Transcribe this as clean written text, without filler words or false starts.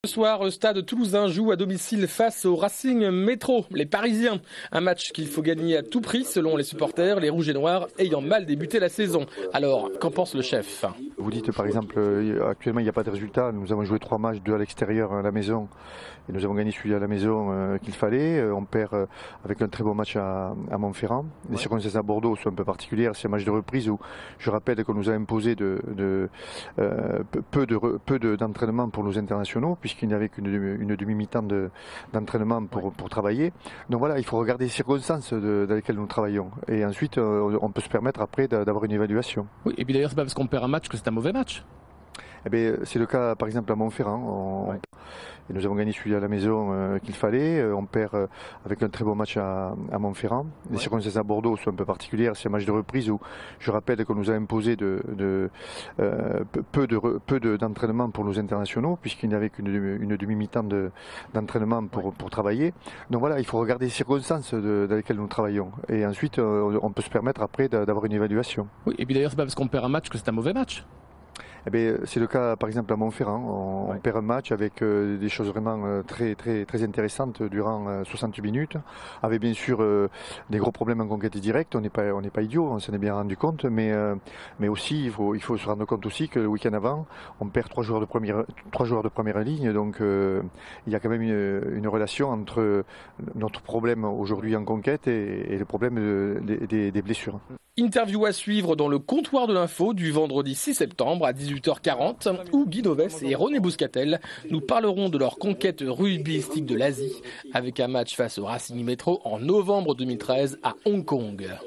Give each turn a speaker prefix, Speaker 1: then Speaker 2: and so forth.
Speaker 1: Ce soir, Stade Toulousain joue à domicile face au Racing Métro, les Parisiens. Un match qu'il faut gagner à tout prix selon les supporters, les Rouges et Noirs ayant mal débuté la saison. Alors, qu'en pense le chef?
Speaker 2: Vous dites par exemple, actuellement il n'y a pas de résultat. Nous avons joué 3 matchs, 2 à l'extérieur, à la maison. Et nous avons gagné celui à la maison qu'il fallait. On perd avec un très bon match à Montferrand. Les circonstances à Bordeaux sont un peu particulières. C'est un match de reprise où je rappelle qu'on nous a imposé peu d'entraînement pour nos internationaux, puisqu'il n'y avait qu'une demi-mi-temps d'entraînement pour travailler. Donc voilà, il faut regarder les circonstances dans lesquelles nous travaillons. Et ensuite, on peut se permettre après d'avoir une évaluation.
Speaker 3: Oui, et puis d'ailleurs, c'est pas parce qu'on perd un match que c'est un mauvais match.
Speaker 2: Eh bien, c'est le cas par exemple à Montferrand. Et nous avons gagné celui à la maison qu'il fallait. On perd avec un très bon match à Montferrand. Les circonstances à Bordeaux sont un peu particulières. C'est un match de reprise où je rappelle qu'on nous a imposé peu d'entraînement pour nos internationaux, puisqu'il n'y avait qu'une demi-mi-temps d'entraînement pour travailler. Donc voilà, il faut regarder les circonstances dans lesquelles nous travaillons. Et ensuite, on peut se permettre après d'avoir une évaluation.
Speaker 3: Oui, et puis d'ailleurs, c'est pas parce qu'on perd un match que c'est un mauvais match.
Speaker 2: Eh bien, c'est le cas par exemple à Montferrand. On perd un match avec des choses vraiment très intéressantes durant 60 minutes, avec bien sûr des gros problèmes en conquête directe. On n'est pas idiot, on s'en est bien rendu compte, mais aussi il faut se rendre compte aussi que le week-end avant, on perd 3 joueurs de première ligne. Donc il y a quand même une relation entre notre problème aujourd'hui en conquête et le problème des blessures.
Speaker 1: Interview à suivre dans le comptoir de l'info du vendredi 6 septembre à 18h40 où Guy Novès et René Bouscatel nous parleront de leur conquête rugbyistique de l'Asie avec un match face au Racing Métro en novembre 2013 à Hong Kong.